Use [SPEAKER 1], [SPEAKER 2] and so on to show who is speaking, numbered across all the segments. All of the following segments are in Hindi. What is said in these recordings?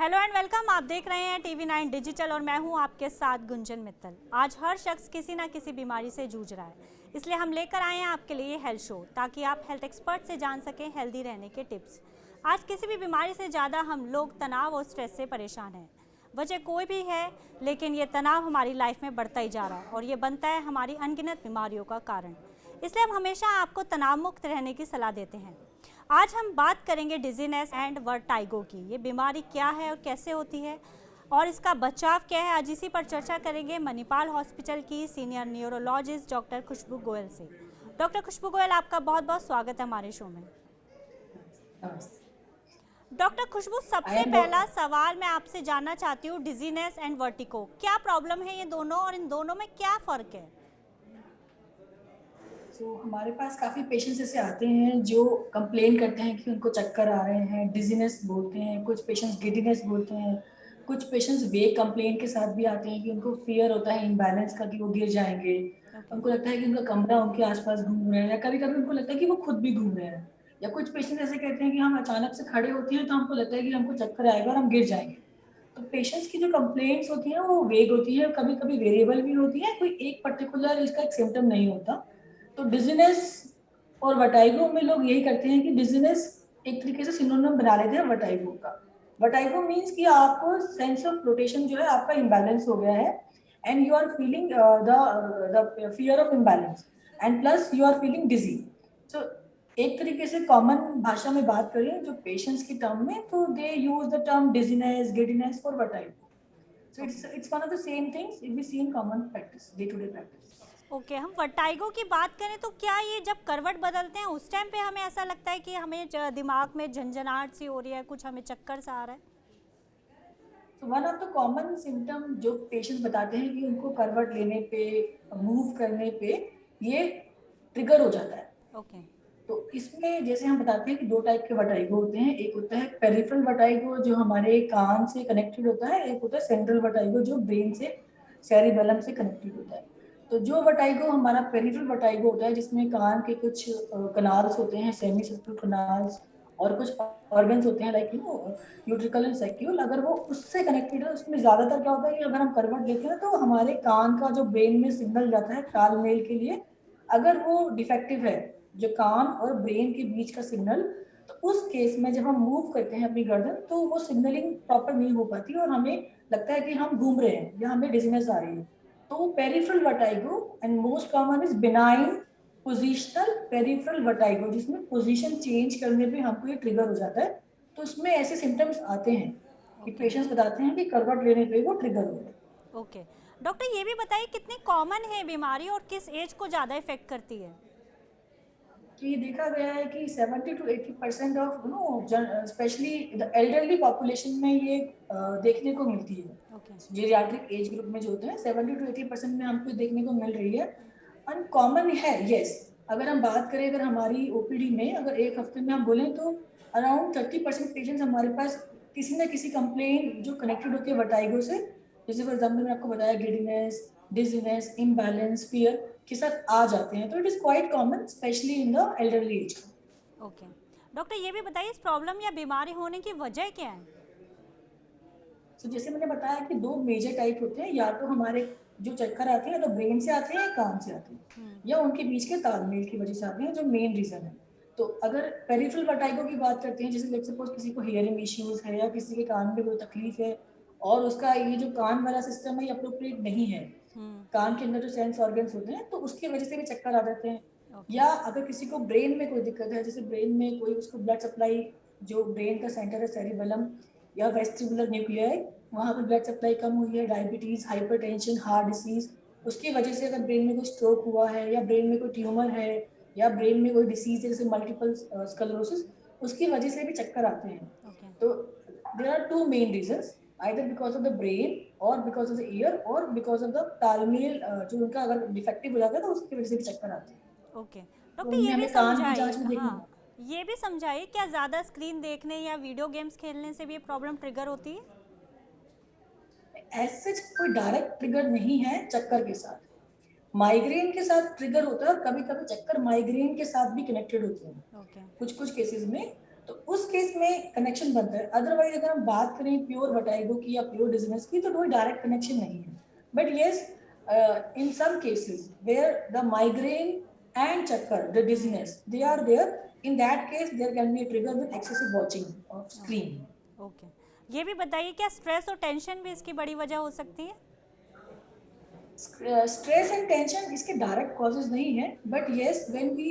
[SPEAKER 1] Hello and welcome. आप देख रहे हैं TV9 डिजिटल और मैं हूं आपके साथ गुंजन मित्तल। आज हर शख्स किसी ना किसी बीमारी से जूझ रहा है, इसलिए हम लेकर आए हैं आपके लिए हेल्थ शो, ताकि आप हेल्थ एक्सपर्ट से जान सकें हेल्दी रहने के टिप्स। आज किसी भी बीमारी से ज़्यादा हम लोग तनाव और स्ट्रेस से परेशान हैं। वजह कोई भी है, लेकिन ये तनाव हमारी लाइफ में बढ़ता ही जा रहा है और ये बनता है हमारी अनगिनत बीमारियों का कारण। इसलिए हम हमेशा आपको तनाव मुक्त रहने की सलाह देते हैं। आज हम बात करेंगे डिजीनेस एंड वर्टाइगो की। ये बीमारी क्या है और कैसे होती है और इसका बचाव क्या है, आज इसी पर चर्चा करेंगे मणिपाल हॉस्पिटल की senior neurologist doctor Khushboo Goyal से। डॉक्टर खुशबू गोयल, आपका बहुत बहुत स्वागत है हमारे शो में। डॉक्टर खुशबू, सबसे पहला सवाल मैं आपसे जानना चाहती हूँ, डिजीनेस एंड वर्टिगो क्या प्रॉब्लम है ये दोनों, और इन दोनों में क्या फ़र्क है?
[SPEAKER 2] हमारे पास काफी पेशेंट्स ऐसे आते हैं जो कंप्लेन करते हैं कि उनको चक्कर आ रहे हैं, डिजीनेस बोलते हैं, कुछ पेशेंट्स गिडीनेस बोलते हैं, कुछ पेशेंट्स वेग कंप्लेन के साथ भी आते हैं कि उनको फियर होता है इम्बैलेंस का कि वो गिर जाएंगे। उनको लगता है कि उनका कमरा उनके आसपास घूम रहे हैं, या कभी कभी उनको लगता है कि वो खुद भी घूम रहे हैं। या कुछ पेशेंट्स ऐसे कहते हैं कि हम अचानक से खड़े होते हैं तो हमको लगता है कि हमको चक्कर आएगा और हम गिर जाएंगे। तो पेशेंट्स की जो कंप्लेंट्स होती हैं वो वेग होती है, कभी कभी वेरिएबल भी होती है, कोई एक पर्टिकुलर इसका एक सिम्टम नहीं होता। तो डिजीनेस और वर्टाइगो में लोग यही करते हैं कि डिजीनेस एक तरीके से सिनोनिम बना लेते हैं वर्टाइगो का। वर्टाइगो मींस कि आपको सेंस ऑफ रोटेशन जो है आपका इम्बैलेंस हो गया है, and you are feeling the fear of imbalance, and plus you are feeling dizzy. So एक तरीके से कॉमन भाषा में बात करें जो पेशेंट्स की टर्म में, तो they use the term dizziness, giddiness for vertigo. So it's one of the same things we see in common practice, day to day practice.
[SPEAKER 1] Okay, हम वर्टाइगो की बात करें तो क्या ये जब करवट बदलते हैं उस टाइम पे हमें ऐसा लगता है कि हमें दिमाग में झंझनाहट सी हो रही है, कुछ हमें चक्कर सा आ रहा है?
[SPEAKER 2] तो one of the common symptom जो पेशेंट्स बताते हैं कि उनको करवट लेने पे, मूव करने पे ये ट्रिगर हो जाता है।
[SPEAKER 1] ओके।
[SPEAKER 2] तो इसमें जैसे हम बताते हैं कि दो टाइप के वर्टाइगो होते हैं, एक होता है पेरिफेरल वर्टाइगो जो हमारे कान से कनेक्टेड होता है, एक होता है सेंट्रल वर्टाइगो जो ब्रेन से, सेरिबेलम से कनेक्टेड होता है। तो जो वर्टाइगो हमारा पेरिफेरल वर्टाइगो होता है जिसमें कान के कुछ कनाल्स होते हैं, सेमी सर्कुलर कनाल्स, और कुछ ऑर्गन्स होते हैं लाइक यूट्रिकल एंड सैक्यूल, अगर वो उससे कनेक्टेड है उसमें ज्यादातर क्या होता है कि अगर हम करवट लेते हैं तो हमारे कान का जो ब्रेन में सिग्नल जाता है तालमेल के लिए, अगर वो डिफेक्टिव है, जो कान और ब्रेन के बीच का सिग्नल, तो उस केस में जब हम मूव करते हैं अपनी गर्दन तो वो सिग्नलिंग प्रॉपर नहीं हो पाती और हमें लगता है कि हम घूम रहे हैं या हमें डिजीनेस आ रही है। तो peripheral vertigo and most common is benign positional peripheral vertigo, जिसमें पोजीशन चेंज करने पे हमको ये ट्रिगर हो जाता है। तो उसमें ऐसे सिम्टम्स आते हैं कि
[SPEAKER 1] ओके।
[SPEAKER 2] पेशेंट्स बताते हैं कि करवट लेने पे वो ट्रिगर हो गया।
[SPEAKER 1] ओके डॉक्टर, ये भी बताइए कितनी कॉमन है बीमारी और किस एज को ज़्यादा इफेक्ट करती है?
[SPEAKER 2] तो ये देखा गया है कि 70 to 80% of specially the elderly population में ये देखने को मिलती है।
[SPEAKER 1] ओके।
[SPEAKER 2] जीरियाट्रिक एज ग्रुप में जो होते हैं 70 to 80% में हमको देखने को मिल रही है। अनकॉमन है, यस। अगर हम बात करें, अगर हमारी ओपीडी में अगर एक हफ्ते में हम बोलें तो अराउंड 30% पेशेंट्स हमारे पास किसी न किसी कंप्लेन जो कनेक्टेड होती है वर्टाइगो से, जैसे फॉर एग्जाम्पल मैंने आपको बताया गिडीनेस, डिजीनेस, इम्बैलेंस, फियर के साथ आ जाते हैं। तो it is quite common specially in the elderly age.
[SPEAKER 1] Okay doctor, ये भी बताइए इस प्रॉब्लम या बीमारी होने की वजह क्या है?
[SPEAKER 2] तो जैसे मैंने बताया कि दो मेजर टाइप होते हैं, या तो हमारे जो चक्कर आते हैं या तो ब्रेन से आते हैं या कान से आते हैं, या उनके बीच के तालमेल की वजह से आते हैं, जो मेन रीजन है। तो अगर पेरिफेरल वर्टाइगो की बात करते हैं, जैसे लेट्स सपोज किसी को हियरिंग इश्यूज है या किसी के कान में कोई तकलीफ है और उसका ये जो कान वाला सिस्टम है ये अप्रोप्रिएट नहीं है, कान के अंदर जो सेंस ऑर्गन्स होते हैं, तो उसकी वजह से भी चक्कर आ जाते हैं।
[SPEAKER 1] ओके।
[SPEAKER 2] या अगर किसी को ब्रेन में कोई दिक्कत है, जैसे ब्रेन में कोई उसको ब्लड सप्लाई, जो ब्रेन का सेंटर है सेरिबेलम या वेस्टिबुलर न्यूक्लियाई, वहाँ पर ब्लड सप्लाई कम हुई है, डायबिटीज, हाइपरटेंशन, हार्ट डिसीज, उसकी वजह से अगर ब्रेन में कोई स्ट्रोक हुआ है या ब्रेन में कोई ट्यूमर है या ब्रेन में कोई डिसीज है जैसे मल्टीपल स्क्लेरोसिस, उसकी वजह से भी चक्कर आते हैं।
[SPEAKER 1] ओके।
[SPEAKER 2] तो there are two main reasons, either because of the brain or because of the ear or because of the तालमेल जो उनका अगर डिफेक्टिव हो जाता है तो उसकी वजह से भी चक्कर आते हैं।
[SPEAKER 1] ओके
[SPEAKER 2] तो
[SPEAKER 1] डॉक्टर,
[SPEAKER 2] उनमें
[SPEAKER 1] ये भी
[SPEAKER 2] हमें कान की
[SPEAKER 1] समझाइए।
[SPEAKER 2] जांच में देखना
[SPEAKER 1] हाँ,
[SPEAKER 2] होगा।
[SPEAKER 1] ये भी समझाइए, क्या ज़्यादा स्क्रीन देखने या वीडियो गेम्स खेलने से भी ये प्रॉब्लम ट्रिगर होती है?
[SPEAKER 2] एज सच कोई डायरेक्ट ट्रिगर नहीं है चक्कर के साथ, माइग्रेन के साथ ट्रिगर होता है और कभी कभी चक्कर माइग्रेन के साथ भी कनेक्टेड होते हैं
[SPEAKER 1] ओके।
[SPEAKER 2] कुछ कुछ केसेस में। तो उस केस में कनेक्शन बनता है। अदरवाइज अगर हम बात करें प्योर वर्टाइगो की या प्योर डिजीनेस की, तो कोई डायरेक्ट कनेक्शन नहीं है। But yes, in some cases where the migraine and चक्कर, the dizziness, they are there, in that case there can be a trigger with excessive watching of screen.
[SPEAKER 1] Okay, ये भी बताइए क्या स्ट्रेस और टेंशन भी इसकी बड़ी वजह हो सकती है?
[SPEAKER 2] Stress and tension इसके direct causes नहीं है, but yes, when we,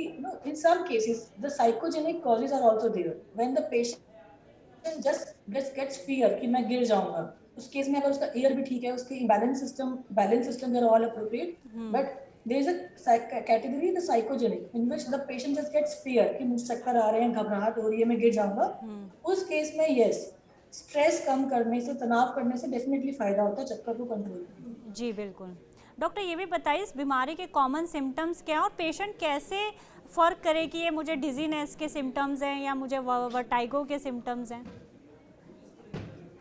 [SPEAKER 2] in some cases the psychogenic causes are also there. When the patient just gets fear कि मैं गिर जाऊंगा, उस केस में अगर उसका ear भी ठीक है, उसके balance system they're all appropriate, but there is a category, the psychogenic, in which the patient just gets fear कि मुझे चक्कर आ रहे हैं, घबराहट हो रही है, मैं गिर जाऊंगा। उस केस में yes, स्ट्रेस कम करने से, तनाव करने से डेफिनेटली फायदा होता है चक्कर को कंट्रोल करने में।
[SPEAKER 1] जी बिल्कुल। डॉक्टर ये भी बताइए इस बीमारी के कॉमन सिम्टम्स क्या हैं और पेशेंट कैसे फ़र्क करे कि ये मुझे डिजीनेस के सिम्टम्स हैं या मुझे वर्टाइगो के सिम्टम्स हैं?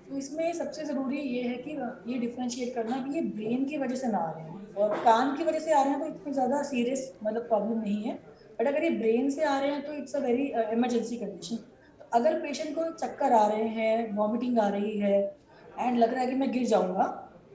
[SPEAKER 2] तो इसमें सबसे ज़रूरी ये है कि ये डिफरेंशिएट करना कि ये ब्रेन की वजह से ना आ रहे हैं, और कान की वजह से आ रहे हैं तो इतनी ज़्यादा सीरियस मतलब प्रॉब्लम नहीं है। बट अगर ये ब्रेन से आ रहे हैं तो it's a very emergency condition. तो अगर पेशेंट को चक्कर आ रहे हैं, वॉमिटिंग आ रही है एंड लग रहा है कि मैं गिर जाऊंगा,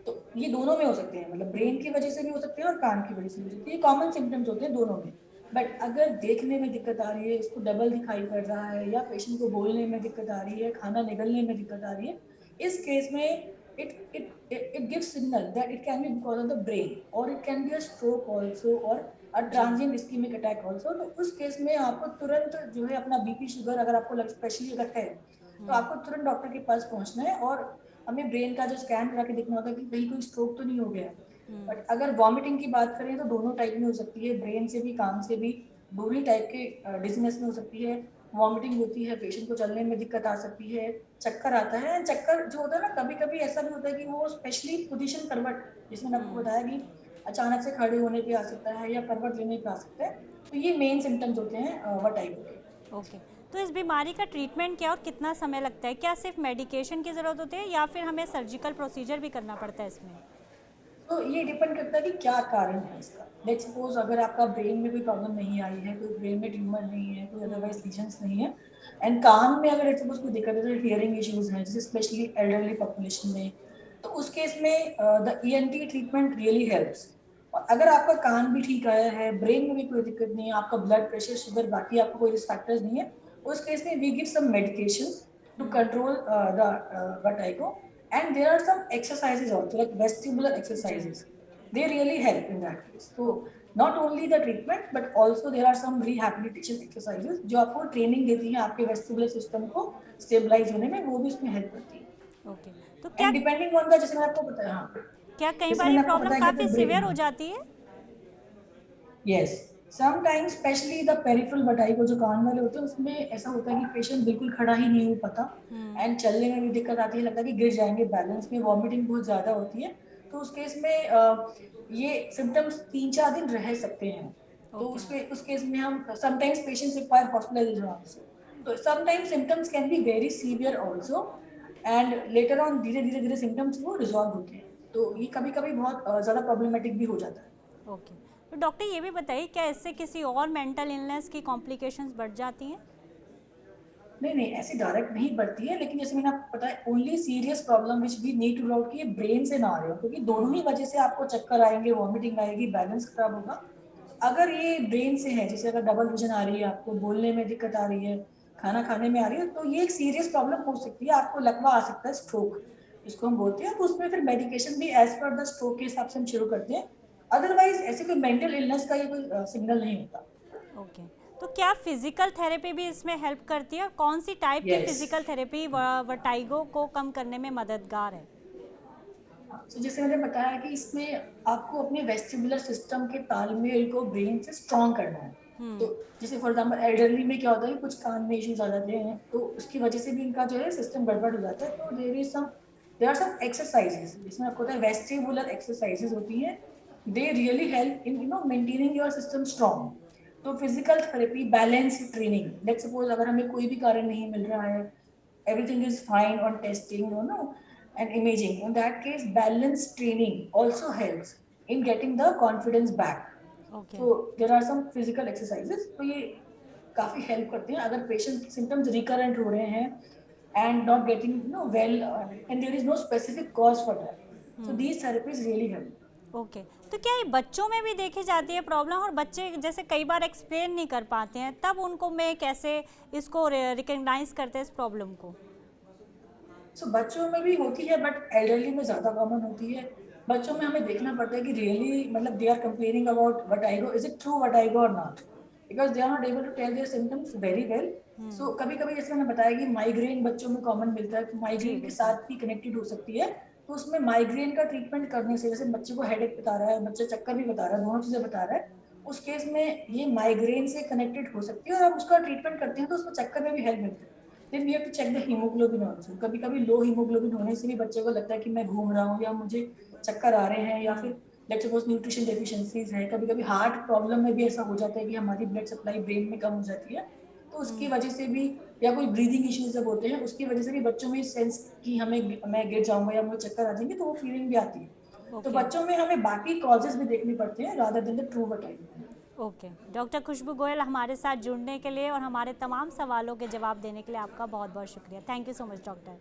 [SPEAKER 2] तो ये दोनों में हो सकते हैं, मतलब ब्रेन की वजह से भी हो सकते हैं और कान की वजह से भी हो सकते हैं। ये कॉमन सिम्टम्स होते हैं दोनों में। बट अगर देखने में दिक्कत आ रही है, इसको डबल दिखाई पड़ रहा है, या पेशेंट को बोलने में दिक्कत आ रही है, खाना निगलने में दिक्कत आ रही है, इस केस में it gives signal that it can be because of the brain, or it can be a stroke also, or a transient ischemic attack also। तो उस केस में आपको तुरंत जो है अपना बीपी शुगर अगर आपको स्पेशली अगर है, तो आपको तुरंत डॉक्टर के पास पहुंचना है, और हमें ब्रेन का जो स्कैन करा के देखना होता है कि कहीं कोई स्ट्रोक तो नहीं हो गया। बट अगर वॉमिटिंग की बात करें तो दोनों टाइप में हो सकती है, ब्रेन से भी कान से भी, दोनों ही टाइप के डिजीनेस में हो सकती है। वॉमिटिंग होती है, पेशेंट को चलने में दिक्कत आ सकती है, चक्कर आता है। चक्कर जो होता है ना, कभी कभी ऐसा भी होता है कि वो स्पेशली पोजीशन करवट, जिसमें मैंने आपको बताया कि अचानक से खड़े होने पे आ सकता है या करवट लेने पे आ सकता है। तो ये मेन सिम्टम्स होते हैं वर्टाइगो के।
[SPEAKER 1] ओके, तो इस बीमारी का ट्रीटमेंट क्या और कितना समय लगता है? क्या सिर्फ मेडिकेशन की ज़रूरत होती है या फिर हमें सर्जिकल प्रोसीजर भी करना पड़ता है इसमें?
[SPEAKER 2] तो ये डिपेंड करता है कि क्या कारण है इसका। लेट्स सपोज अगर आपका ब्रेन में कोई प्रॉब्लम नहीं आई है, कोई ब्रेन में ट्यूमर नहीं है, कोई अदरवाइज लीजन्स नहीं है, एंड कान में अगर लेट्स सपोज कोई दिक्कत है, जैसे हियरिंग इश्यूज हैं, जैसे स्पेशली एल्डरली पॉपुलेशन में, तो उस केस में the ENT treatment really helps. और अगर आपका कान भी ठीक आया है, ब्रेन में भी कोई दिक्कत नहीं है, आपका ब्लड प्रेशर, शुगर, बाकी आपको कोई रिस्क फैक्टर्स नहीं है, उस केस में we give some medication to control the vertigo, and there are some exercises also, like vestibular exercises. They really help in that case. So not only the treatment, but also there are some rehabilitation exercises जो आपको ट्रेनिंग देती हैं आपके वेस्टिबुलर सिस्टम को स्टेबलाइज होने में, वो भी इसमें हेल्प करती है।
[SPEAKER 1] ओके, तो क्या
[SPEAKER 2] एंड डिपेंडिंग ऑन द, जैसे मैंने आपको बताया, हाँ,
[SPEAKER 1] क्या कई
[SPEAKER 2] जैसे
[SPEAKER 1] बार ये
[SPEAKER 2] मैंने आपको
[SPEAKER 1] प्रॉब्लम
[SPEAKER 2] बताया कि
[SPEAKER 1] काफ़ी
[SPEAKER 2] अगर
[SPEAKER 1] सिवियर
[SPEAKER 2] ब्रेन,
[SPEAKER 1] हो जाती है?
[SPEAKER 2] Yes, sometimes specially the peripheral vertigo जो कान वाले होते हैं, उसमें ऐसा होता है कि पेशेंट बिल्कुल खड़ा ही नहीं हो पाता, एंड चलने में भी दिक्कत आती है, लगता है कि गिर जाएंगे, बैलेंस में, वॉमिटिंग बहुत ज्यादा होती है। तो उस केस में ये सिम्टम्स 3-4 दिन रह सकते हैं। तो उस केस में हम sometimes patients require hospitalization also. तो sometimes symptoms can be very severe also, and later on धीरे धीरे धीरे सिम्टम्स वो रिजॉल्व होते हैं। तो ये कभी कभी बहुत ज्यादा प्रॉब्लमेटिक भी हो जाता है।
[SPEAKER 1] ओके, तो डॉक्टर ये भी बताइए क्या इससे किसी और मेंटल इलनेस की कॉम्प्लिकेशंस बढ़ जाती हैं?
[SPEAKER 2] नहीं नहीं, ऐसी डायरेक्ट नहीं बढ़ती है, लेकिन जैसे मैंने आपको बताया, only serious problem which we need to out कि ये ब्रेन से ना आ रहे हो, क्योंकि दोनों ही वजह से आपको चक्कर आएंगे, वॉमिटिंग आएगी, बैलेंस खराब होगा। अगर ये ब्रेन से है, जैसे अगर डबल विजन आ रही है, आपको बोलने में दिक्कत आ रही है, खाना खाने में आ रही है, तो ये एक सीरियस प्रॉब्लम हो सकती है, आपको लकवा आ सकता है, स्ट्रोक जिसको हम बोलते हैं। तो उसमें फिर मेडिकेशन भी एज पर द स्ट्रोक के हिसाब से हम शुरू करते हैं। अदरवाइज ऐसे कोई मेंटल इलनेस का ये कोई सिग्नल नहीं होता।
[SPEAKER 1] ओके, तो क्या फिजिकल थेरेपी भी इसमें हेल्प करती है और कौन सी टाइप की
[SPEAKER 2] यस,
[SPEAKER 1] फिजिकल थेरेपी वर्टाइगो को कम करने में मददगार है?
[SPEAKER 2] तो जैसे मैंने बताया कि इसमें आपको अपने वेस्टिबुलर सिस्टम के तालमेल को ब्रेन से स्ट्रॉन्ग करना है। तो जैसे फॉर एग्जांपल एल्डरली में क्या होता है, कुछ कान में इश्यूज आ जाते हैं, तो उसकी वजह से भी इनका जो है सिस्टम गड़बड़ हो जाता है। तो देयर आर सम एक्सरसाइजेस, जिसमें आपको होता है वेस्टिबुलर एक्सरसाइजेस होती हैं, they really help in maintaining your system strong. तो physical therapy, balance training, let's suppose अगर हमें कोई भी कारण नहीं मिल रहा है, everything is fine on testing, and imaging. In that case, balance training also helps in getting the confidence back.
[SPEAKER 1] Okay,
[SPEAKER 2] So there are some physical exercises. तो ये काफ़ी हेल्प करते हैं अगर पेशेंट के सिम्टम्स रिकरेंट हो रहे हैं and not getting well and there is no specific cause for that, so these therapies really help.
[SPEAKER 1] Okay, तो क्या ये बच्चों में भी देखी जाती है प्रॉब्लम, और बच्चे जैसे कई बार एक्सप्लेन नहीं कर पाते हैं, तब उनको में कैसे इसको रिकग्नाइज करते हैं इस प्रॉब्लम को?
[SPEAKER 2] बच्चों में भी होती है बट एल्डरली में ज़्यादा कॉमन होती है। बच्चों में हमें देखना पड़ता है कि रियली मतलब they are complaining about vertigo, is it true vertigo और not, because they are not able to tell their symptoms very well. So कभी कभी जैसे मैंने बताया कि माइग्रेन बच्चों में कॉमन मिलता है, तो माइग्रेन के साथ भी कनेक्टेड हो सकती है। तो उसमें माइग्रेन का ट्रीटमेंट करने से, जैसे बच्चे को हेडेक बता रहा है, बच्चे चक्कर भी बता रहा है, दोनों चीजें बता रहा है, उस केस में ये माइग्रेन से कनेक्टेड हो सकती है और आप उसका ट्रीटमेंट करते हैं तो उसको चक्कर में भी हेल्प मिलती है। Then we have to check the haemoglobin also. कभी कभी लो हीमोग्लोबिन होने से भी बच्चे को लगता है कि मैं घूम रहा हूँ या मुझे चक्कर आ रहे हैं, या फिर लेट्स सपोज न्यूट्रिशन डेफिशिएंसीज है। कभी कभी हार्ट प्रॉब्लम में भी ऐसा हो जाता है कि हमारी ब्लड सप्लाई ब्रेन में कम हो जाती है, तो उसकी वजह से भी, या कोई ब्रीदिंग इश्यूज जब होते हैं उसकी वजह से भी बच्चों में सेंस कि हमें मैं गिर जाऊंगा या मुझे चक्कर आ जाएंगे, तो वो फीलिंग भी आती है। तो
[SPEAKER 1] ओके
[SPEAKER 2] बच्चों में हमें बाकी कॉजेज भी देखने पड़ते हैं rather than the true vertigo.
[SPEAKER 1] Okay, doctor Khushboo Goyal हमारे साथ जुड़ने के लिए और हमारे तमाम सवालों के जवाब देने के लिए आपका बहुत बहुत शुक्रिया। Thank you so much doctor.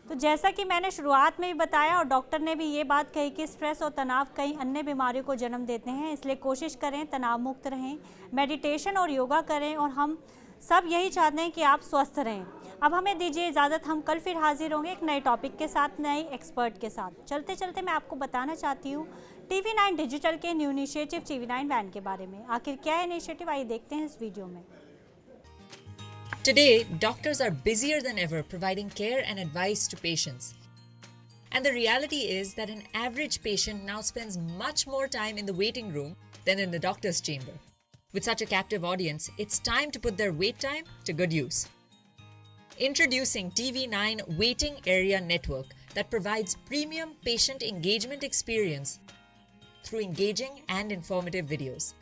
[SPEAKER 1] तो जैसा कि मैंने शुरुआत में ही बताया और डॉक्टर ने भी ये बात कही कि स्ट्रेस और तनाव कई अन्य बीमारियों को जन्म देते हैं, इसलिए कोशिश करें तनाव मुक्त रहें, मेडिटेशन और योगा करें, और हम सब यही चाहते हैं कि आप स्वस्थ रहें। अब हमें दीजिए इजाज़त, हम कल फिर हाजिर होंगे एक नए टॉपिक के साथ, नए एक्सपर्ट के साथ। चलते चलते मैं आपको बताना चाहती हूँ TV9 डिजिटल के न्यू इनिशिएटिव TV9 वैन के बारे में। आखिर क्या है इनिशिएटिव, आइए देखते हैं इस वीडियो में।
[SPEAKER 3] Today, doctors are busier than ever providing care and advice to patients. And the reality is that an average patient now spends much more time in the waiting room than in the doctor's chamber. With such a captive audience, it's time to put their wait time to good use. Introducing TV9 Waiting Area Network that provides premium patient engagement experience through engaging and informative videos.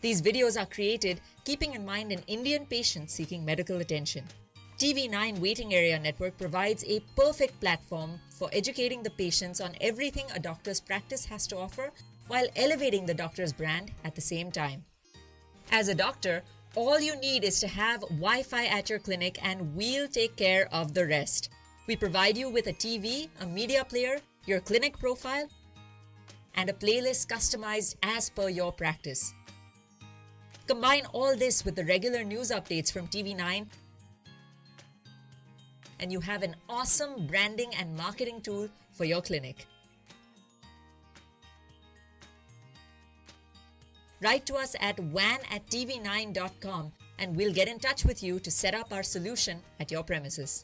[SPEAKER 3] These videos are created keeping in mind an Indian patient seeking medical attention. TV9 Waiting Area Network provides a perfect platform for educating the patients on everything a doctor's practice has to offer while elevating the doctor's brand at the same time. As a doctor, all you need is to have Wi-Fi at your clinic and we'll take care of the rest. We provide you with a TV, a media player, your clinic profile, and a playlist customized as per your practice. Combine all this with the regular news updates from TV9 and you have an awesome branding and marketing tool for your clinic. Write to us at van@tv9.com and we'll get in touch with you to set up our solution at your premises.